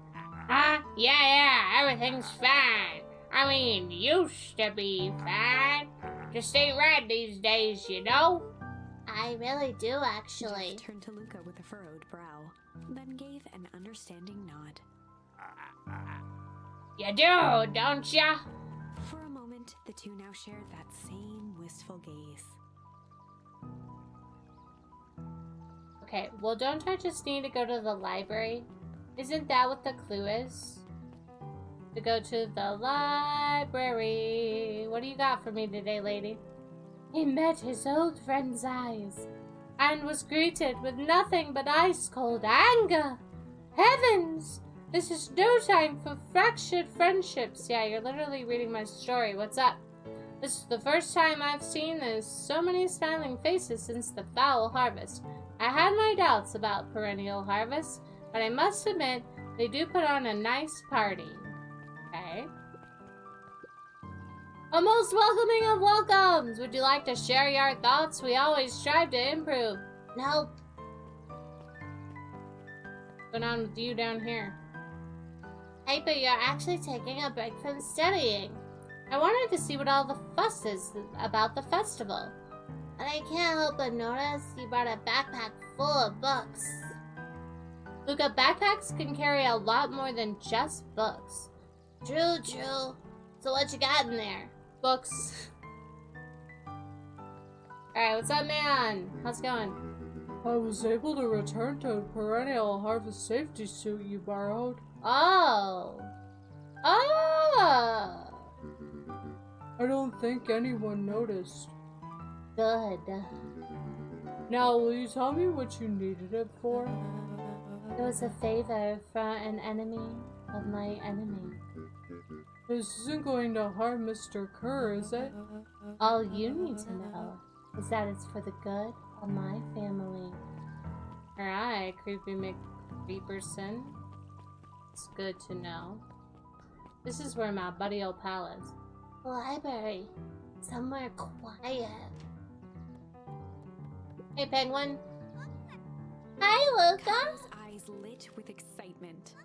[SPEAKER 4] Yeah, everything's fine. I mean, used to be fine. Just ain't right these days, you know?
[SPEAKER 2] I really do, actually.
[SPEAKER 3] Jeff turned to Luca with a furrowed brow, then gave an understanding nod.
[SPEAKER 4] You do, don't ya?
[SPEAKER 3] For a moment, the two now shared that same wistful gaze.
[SPEAKER 1] Okay, well, don't I just need to go to the library? Isn't that what the clue is? To go to the library. What do you got for me today, lady?
[SPEAKER 2] He met his old friend's eyes and was greeted with nothing but ice-cold anger. Heavens! This is no time for fractured friendships.
[SPEAKER 1] Yeah, you're literally reading my story. What's up? This is the first time I've seen so many smiling faces since the foul harvest. I had my doubts about Perennial Harvest, but I must admit, they do put on a nice party. Okay. A most welcoming of welcomes! Would you like to share your thoughts? We always strive to improve.
[SPEAKER 2] Nope.
[SPEAKER 1] What's going on with you down here?
[SPEAKER 2] Hey, but you're actually taking a break from studying.
[SPEAKER 1] I wanted to see what all the fuss is about the festival.
[SPEAKER 2] And I can't help but notice you brought a backpack full of books.
[SPEAKER 1] Luca, backpacks can carry a lot more than just books.
[SPEAKER 2] True. So what you got in there?
[SPEAKER 1] Books. Alright, what's up, man? How's it going?
[SPEAKER 5] I was able to return to Perennial Harvest safety suit you borrowed.
[SPEAKER 1] Oh.
[SPEAKER 5] I don't think anyone noticed.
[SPEAKER 2] Good.
[SPEAKER 5] Now, will you tell me what you needed it for?
[SPEAKER 2] It was a favor from an enemy of my enemy.
[SPEAKER 5] This isn't going to harm Mr. Kerr, is it?
[SPEAKER 2] All you need to know is that it's for the good of my family.
[SPEAKER 1] Alright, creepy McCreeperson. It's good to know. This is where my buddy-o pal is.
[SPEAKER 2] The library. Somewhere quiet.
[SPEAKER 1] Hey, Penguin.
[SPEAKER 2] Hi, Luca.
[SPEAKER 3] Kyle's eyes lit with excitement.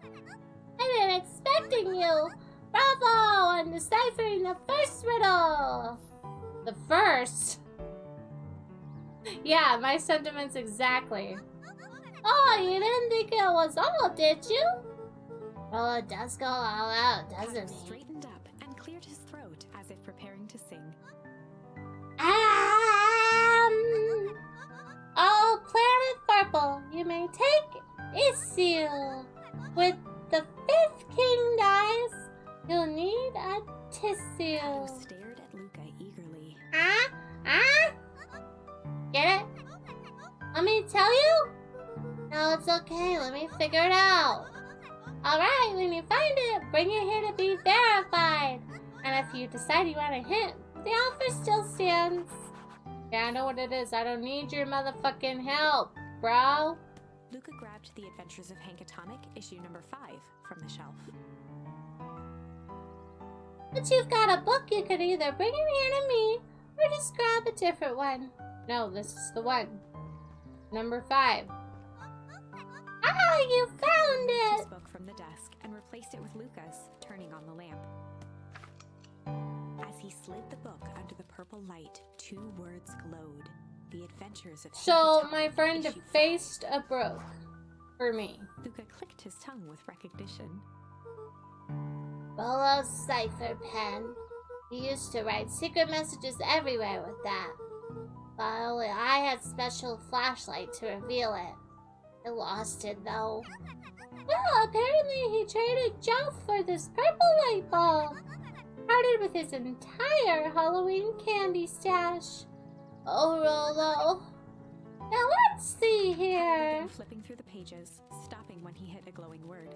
[SPEAKER 2] I've been expecting you. Bravo on deciphering the first riddle.
[SPEAKER 1] The first? Yeah, my sentiments exactly.
[SPEAKER 2] Oh, you didn't think it was all, did you? Well, it does go all out, doesn't
[SPEAKER 3] Kyle
[SPEAKER 2] it?
[SPEAKER 3] straightened up and cleared his throat
[SPEAKER 2] purple, you may take issue. With the 5th king dice, you'll need a tissue.
[SPEAKER 3] Kato stared at Luca eagerly.
[SPEAKER 2] Get it? Want me to tell you? No, it's okay. Let me figure it out. Alright, when you find it, bring it here to be verified. And if you decide you want a hint, the offer still stands.
[SPEAKER 1] Yeah, I know what it is. I don't need your motherfucking help, bro.
[SPEAKER 3] Luca grabbed The Adventures of Hank Atomic, issue number 5, from the shelf.
[SPEAKER 2] But you've got a book, you could either bring it here to me, or just grab a different one.
[SPEAKER 1] No, this is the one. Number 5.
[SPEAKER 2] Ah, you found
[SPEAKER 3] His
[SPEAKER 2] it!
[SPEAKER 3] book from the desk and replaced it with Luca's, turning on the lamp. As he slid the book under the purple light, 2 words glowed. The Adventures of Hank
[SPEAKER 1] So,
[SPEAKER 3] Atomic,
[SPEAKER 1] my friend
[SPEAKER 3] issue 5.
[SPEAKER 1] faced a broke for me.
[SPEAKER 3] Luca clicked his tongue with recognition.
[SPEAKER 2] Bolo's cipher pen. He used to write secret messages everywhere with that. But only I had special flashlight to reveal it. I lost it though. Well, apparently he traded Joe for this purple light bulb. Parted with his entire Halloween candy stash. Oh, Rolo. Now let's see here.
[SPEAKER 3] Began flipping through the pages, stopping when he hit a glowing word.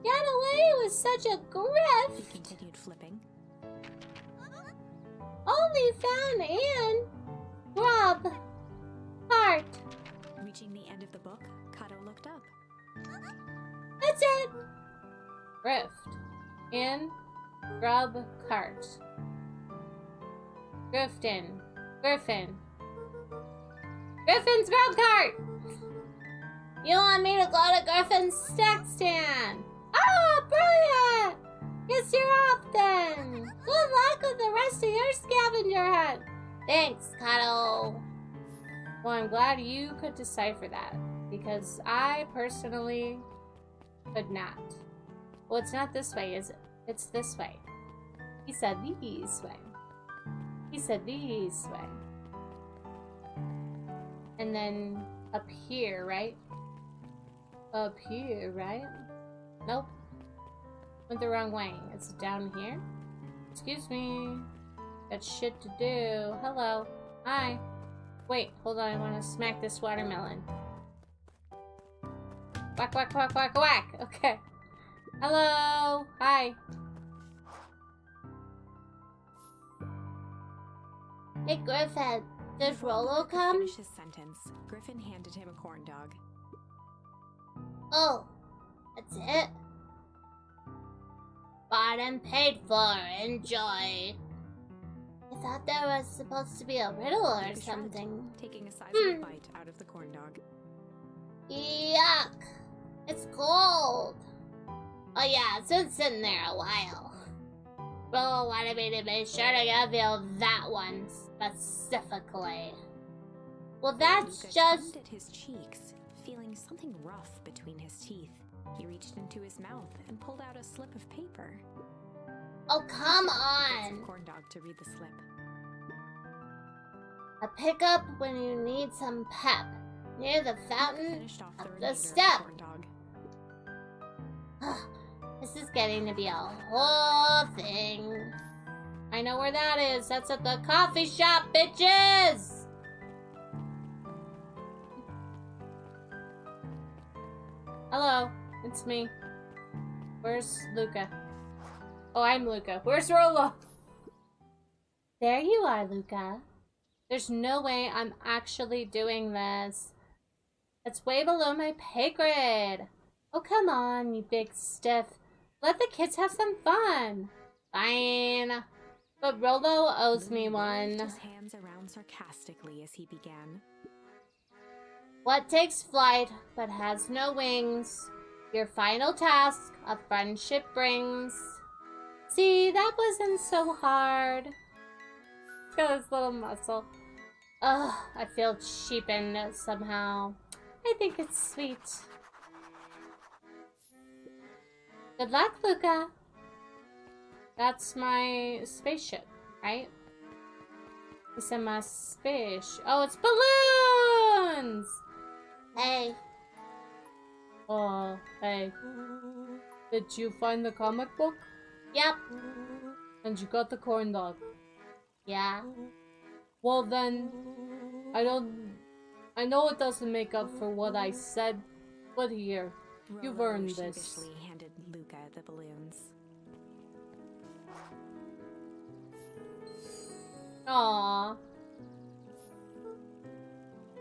[SPEAKER 2] Got away with such a
[SPEAKER 3] He
[SPEAKER 2] grift.
[SPEAKER 3] continued flipping.
[SPEAKER 2] Only found in Grub Heart.
[SPEAKER 3] Reaching the end of the book, Kato looked up.
[SPEAKER 2] That's it.
[SPEAKER 1] Grift. In. Grub cart. Grifton. Griffin. Griffin's grub cart!
[SPEAKER 2] You want me to go to Griffin's snack stand? Oh, brilliant! Guess you're off then. Good luck with the rest of your scavenger hunt. Thanks, Kato.
[SPEAKER 1] Well, I'm glad you could decipher that, because I personally could not. Well, it's not this way, is it? It's this way. He said these way. He said these way. And then up here, right? Up here, right? Nope. Went the wrong way. It's down here. Excuse me. Got shit to do. Hello. Hi. Wait, hold on. I want to smack this watermelon. Whack, whack, whack, whack, whack. Okay. Hello. Hi.
[SPEAKER 2] Hey, Griffin. Did
[SPEAKER 3] Before
[SPEAKER 2] Rolo
[SPEAKER 3] Luca could
[SPEAKER 2] come?
[SPEAKER 3] finish his sentence, Griffin handed him a corn dog.
[SPEAKER 2] Oh, that's it? Bought and paid for. Enjoy. I thought there was supposed to be a riddle or
[SPEAKER 3] Luca shrugged,
[SPEAKER 2] something.
[SPEAKER 3] taking a sizable bite out of the corn dog.
[SPEAKER 2] Yuck. It's cold. Oh yeah, it's been sitting there a while. Rolo wanted me to be sure to give you that one specifically. Well, that's
[SPEAKER 3] Luca
[SPEAKER 2] just...
[SPEAKER 3] tugged at his cheeks, feeling something rough between his teeth. He reached into his mouth and pulled out a slip of paper.
[SPEAKER 2] Oh, come
[SPEAKER 3] He asked the
[SPEAKER 2] on.
[SPEAKER 3] corn dog to read the slip.
[SPEAKER 2] A pickup when you need some pep. Near the fountain
[SPEAKER 3] Finished off the
[SPEAKER 2] up
[SPEAKER 3] remainder
[SPEAKER 2] the
[SPEAKER 3] of the
[SPEAKER 2] step.
[SPEAKER 3] corn dog.
[SPEAKER 2] This is getting to be a whole thing.
[SPEAKER 1] I know where that is. That's at the coffee shop, bitches! Hello, it's me. Where's Luca? Oh, I'm Luca. Where's Rolo?
[SPEAKER 2] There you are, Luca.
[SPEAKER 1] There's no way I'm actually doing this. It's way below my pay grade. Oh, come on, you big stiff. Let the kids have some fun. Fine. But Rolo owes me
[SPEAKER 3] Louis waved
[SPEAKER 1] one.
[SPEAKER 3] his hands around sarcastically as he began.
[SPEAKER 1] What takes flight but has no wings? Your final task a friendship brings. See, that wasn't so hard. It's got this little muscle. Ugh, I feel cheapened somehow. I think it's sweet. Good luck, Luca. That's my spaceship, right? It's in my space. Oh, it's balloon!
[SPEAKER 5] Hey. Did you find the comic book?
[SPEAKER 2] Yep.
[SPEAKER 5] And you got the corn dog?
[SPEAKER 2] Yeah.
[SPEAKER 5] Well then, I know it doesn't make up for what I said, but here, you've
[SPEAKER 3] Rollo
[SPEAKER 5] earned this.
[SPEAKER 3] sheepishly handed Luca the balloons.
[SPEAKER 5] Aww.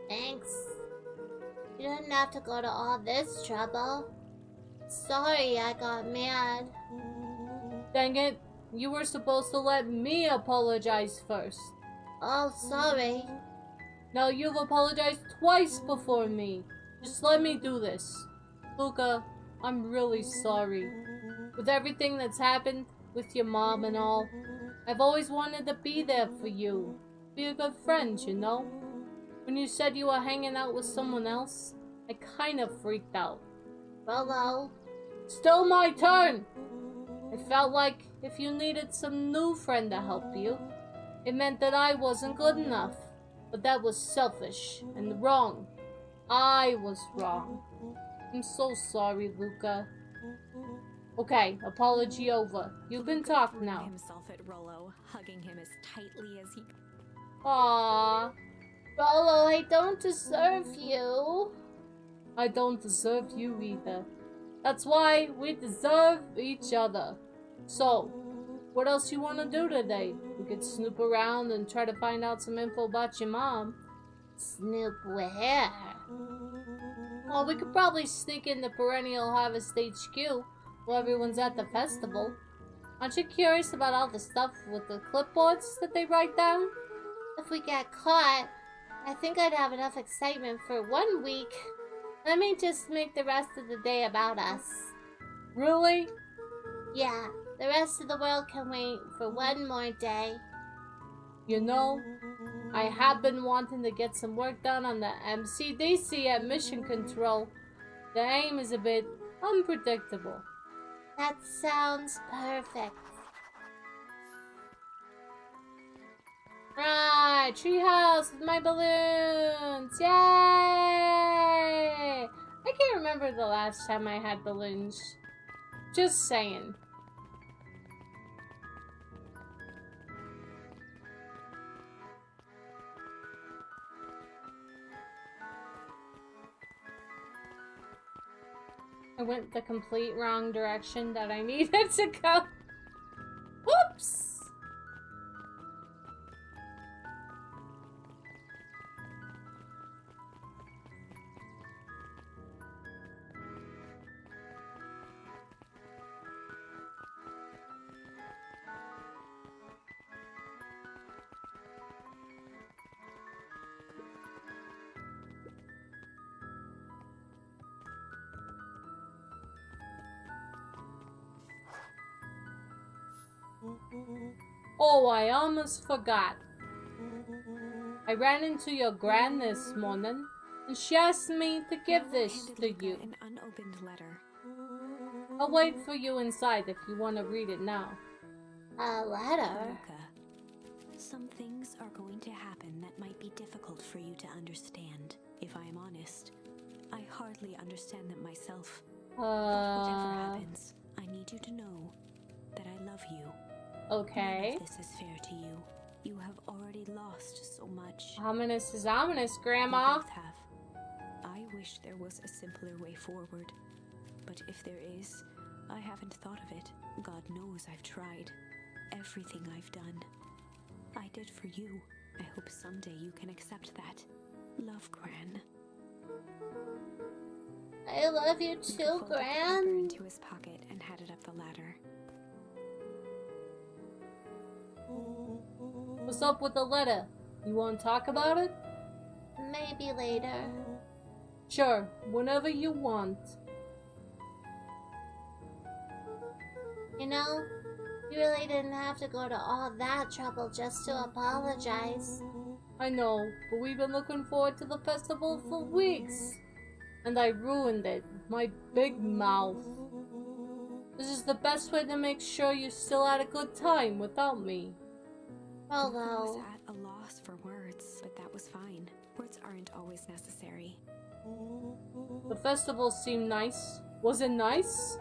[SPEAKER 2] Thanks. You didn't have to go to all this trouble. Sorry I got mad.
[SPEAKER 5] Dang it, you were supposed to let me apologize first.
[SPEAKER 2] Oh, sorry.
[SPEAKER 5] Now you've apologized twice before me. Just let me do this. Luca, I'm really sorry. With everything that's happened, with your mom and all, I've always wanted to be there for you. Be a good friend, you know? When you said you were hanging out with someone else, I kind of freaked out.
[SPEAKER 2] Rollo.
[SPEAKER 5] Still my turn! I felt like if you needed some new friend to help you, it meant that I wasn't good enough. But that was selfish and wrong. I was wrong. I'm so sorry, Luca. Okay, apology over. You can talk
[SPEAKER 3] Threw
[SPEAKER 5] now.
[SPEAKER 3] himself at Rollo, hugging him as tightly as he could.
[SPEAKER 5] Aww,
[SPEAKER 2] Rollo, I don't deserve you.
[SPEAKER 5] I don't deserve you either. That's why we deserve each other. So, what else you want to do today? We could snoop around and try to find out some info about your mom.
[SPEAKER 2] Snoop where?
[SPEAKER 5] Well, we could probably sneak into Perennial Harvest HQ while everyone's at the festival. Aren't you curious about all the stuff with the clipboards that they write down?
[SPEAKER 2] If we get caught, I think I'd have enough excitement for 1 week. Let me just make the rest of the day about us.
[SPEAKER 5] Really?
[SPEAKER 2] Yeah, the rest of the world can wait for 1 more day.
[SPEAKER 5] You know, I have been wanting to get some work done on the MCDC at Mission Control. The aim is a bit unpredictable.
[SPEAKER 2] That sounds perfect.
[SPEAKER 5] Right, treehouse with my balloons! Yay! I can't remember the last time I had balloons. Just saying. I went the complete wrong direction that I needed to go. Whoops! Oh, I almost forgot. I ran into your gran this morning, and she asked me to give this
[SPEAKER 3] Handed
[SPEAKER 5] to
[SPEAKER 3] Luca
[SPEAKER 5] you.
[SPEAKER 3] an unopened letter.
[SPEAKER 5] I'll wait for you inside if you want to read it now.
[SPEAKER 2] A letter?
[SPEAKER 3] Luca, some things are going to happen that might be difficult for you to understand. If I am honest, I hardly understand them myself. Whatever happens, I need you to know that I love you.
[SPEAKER 5] Okay.
[SPEAKER 3] None of this is fair to you. You have already lost so much.
[SPEAKER 5] Ominous is ominous,
[SPEAKER 3] We
[SPEAKER 5] Grandma.
[SPEAKER 3] both have. I wish there was a simpler way forward. But if there is, I haven't thought of it. God knows I've tried. Everything I've done, I did for you. I hope someday you can accept that. Love, Gran.
[SPEAKER 2] I love you
[SPEAKER 3] Luca
[SPEAKER 2] too,
[SPEAKER 3] folded the paper
[SPEAKER 2] Gran.
[SPEAKER 3] into his pocket and headed up the ladder.
[SPEAKER 5] What's up with the letter? You want to talk about it?
[SPEAKER 2] Maybe later.
[SPEAKER 5] Sure, whenever you want.
[SPEAKER 2] You know, you really didn't have to go to all that trouble just to apologize.
[SPEAKER 5] I know, but we've been looking forward to the festival for weeks. And I ruined it with my big mouth. This is the best way to make sure you still had a good time without me.
[SPEAKER 3] Luca was
[SPEAKER 2] Rollo.
[SPEAKER 3] at a loss for words, but that was fine. Words Fights aren't always necessary.
[SPEAKER 5] The festival seemed nice. Was it nice?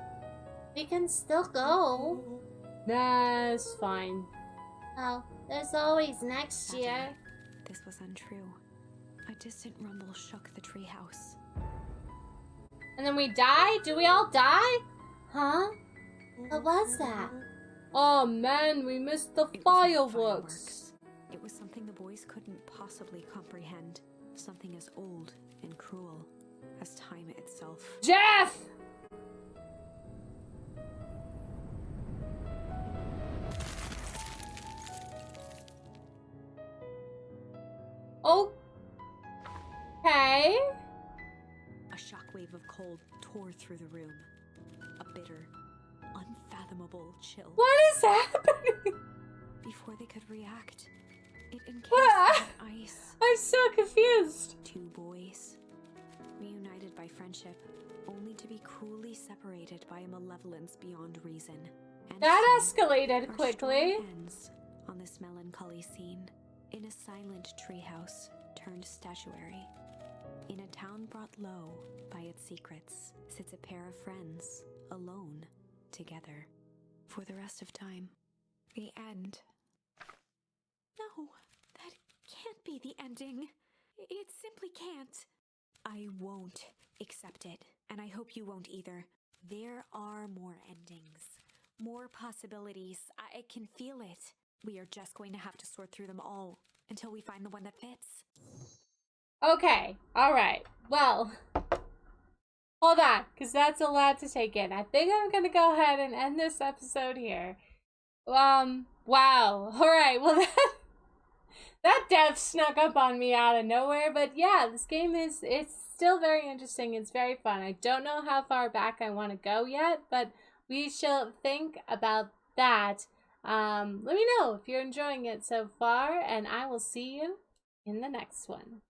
[SPEAKER 2] We can still go.
[SPEAKER 5] Nah, it's fine.
[SPEAKER 2] Oh, there's always next year.
[SPEAKER 3] This was untrue. A distant rumble shook the treehouse.
[SPEAKER 1] And then we die? Do we all die?
[SPEAKER 2] Huh? What was that?
[SPEAKER 5] Oh man, we missed the
[SPEAKER 3] It wasn't
[SPEAKER 5] fireworks.
[SPEAKER 3] It was something the boys couldn't possibly comprehend. Something as old and cruel as time itself.
[SPEAKER 1] Jeff! Okay.
[SPEAKER 3] A shockwave of cold tore through the room. A bitter, unfathomable chill.
[SPEAKER 1] What is happening?
[SPEAKER 3] Before they could react, it encased
[SPEAKER 1] What?
[SPEAKER 3] them in ice.
[SPEAKER 1] I'm so confused.
[SPEAKER 3] Two boys, reunited by friendship, only to be cruelly separated by a malevolence beyond reason. And
[SPEAKER 1] That
[SPEAKER 3] so,
[SPEAKER 1] escalated
[SPEAKER 3] our
[SPEAKER 1] quickly.
[SPEAKER 3] story ends on this melancholy scene, in a silent treehouse turned statuary. In a town brought low by its secrets, sits a pair of friends, alone, together, for the rest of time. The end. No, that can't be the ending. It simply can't. I won't accept it, and I hope you won't either. There are more endings, more possibilities. I can feel it. We are just going to have to sort through them all until we find the one that fits.
[SPEAKER 1] Okay, alright. Well, hold on, because that's a lot to take in. I think I'm gonna go ahead and end this episode here. Wow. Alright, well that death snuck up on me out of nowhere, but yeah, this game it's still very interesting. It's very fun. I don't know how far back I want to go yet, but we shall think about that. Let me know if you're enjoying it so far, and I will see you in the next one.